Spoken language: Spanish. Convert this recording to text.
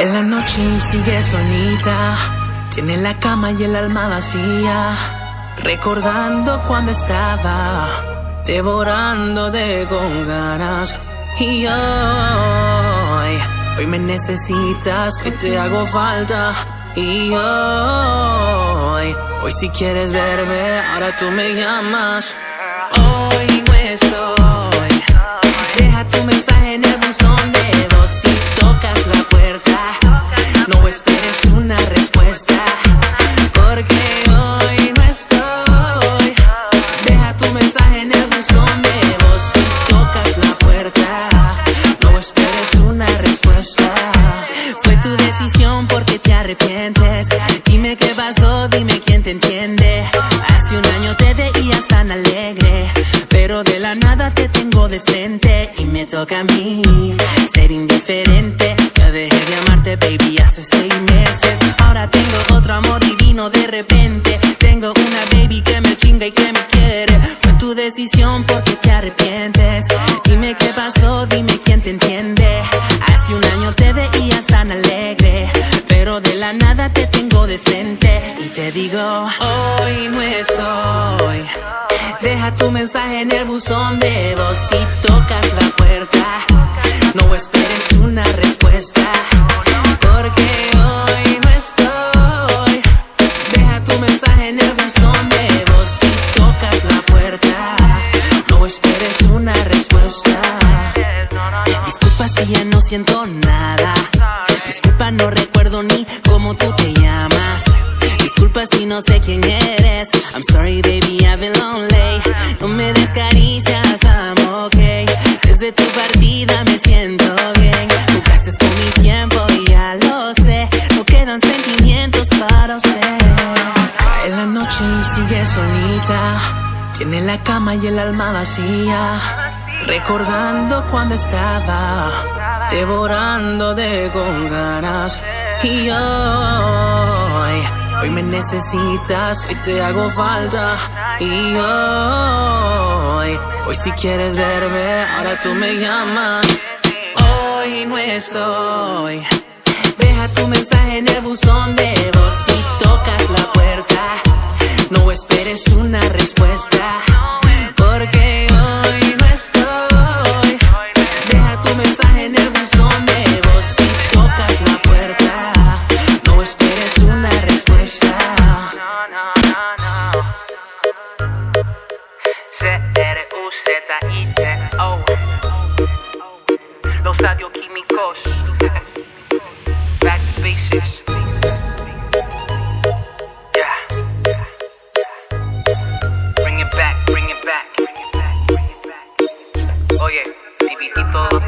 Cae la noche y sigue solita, tiene la cama y el alma vacía, recordando cuando estaba devorándote con ganas. Y hoy me necesitas, hoy te hago falta. Y hoy si quieres verme, ahora tú me llamas. Hoy no estoy, deja tu mensaje en el buzón de voz. Si tocas la puerta, no esperes una respuesta, porque hoy no estoy. Deja tu mensaje en el buzón de voz. Si tocas la puerta, no esperes una respuesta. Fue tu decisión porque te arrepientes. Dime qué pasó, dime quién te entiende. Hace un año te veías tan alegre, pero de la nada te tengo de frente. Y me toca a mí ser indiferente. Ya dejé de amarte, baby, hace 6 meses. Ahora tengo otro amor divino de repente. Tengo una baby que me chinga y que me quiere. Fue tu decisión porque te arrepientes. Dime qué pasó, dime quién te entiende. Hace un año te veías tan alegre, pero de la nada te tengo de frente. Y te digo, hoy no estoy. Deja tu mensaje en el buzón de voz. Si tocas la puerta, no esperes una respuesta, porque hoy no estoy. Deja tu mensaje en el buzón de voz. Si tocas la puerta, no esperes una respuesta. Disculpa si ya no siento nada. Disculpa, no recuerdo ni cómo tú te llamas. Disculpa si no sé quién eres. I'm sorry, baby, I've been lonely. No me des caricias, I'm okay. Desde tu partida me siento bien. Jugaste con mi tiempo y ya lo sé. No quedan sentimientos para usted. Cae la noche y sigue solita, tiene la cama y el alma vacía, recordando cuando estaba devorándote con ganas. Y hoy me necesitas, hoy te hago falta. Y hoy si quieres verme, ahora tú me llamas. Hoy no estoy. Deja tu mensaje en el buzón de voz. Si tocas la puerta, no esperes una respuesta, porque hoy no estoy. Deja tu mensaje en el buzón de voz. Si tocas la puerta, no esperes una respuesta. C-R-U-Z-I-T-O, los radioquímicos. Back to basics. Yeah. Bring it back, bring it back. Oye, dividí todo.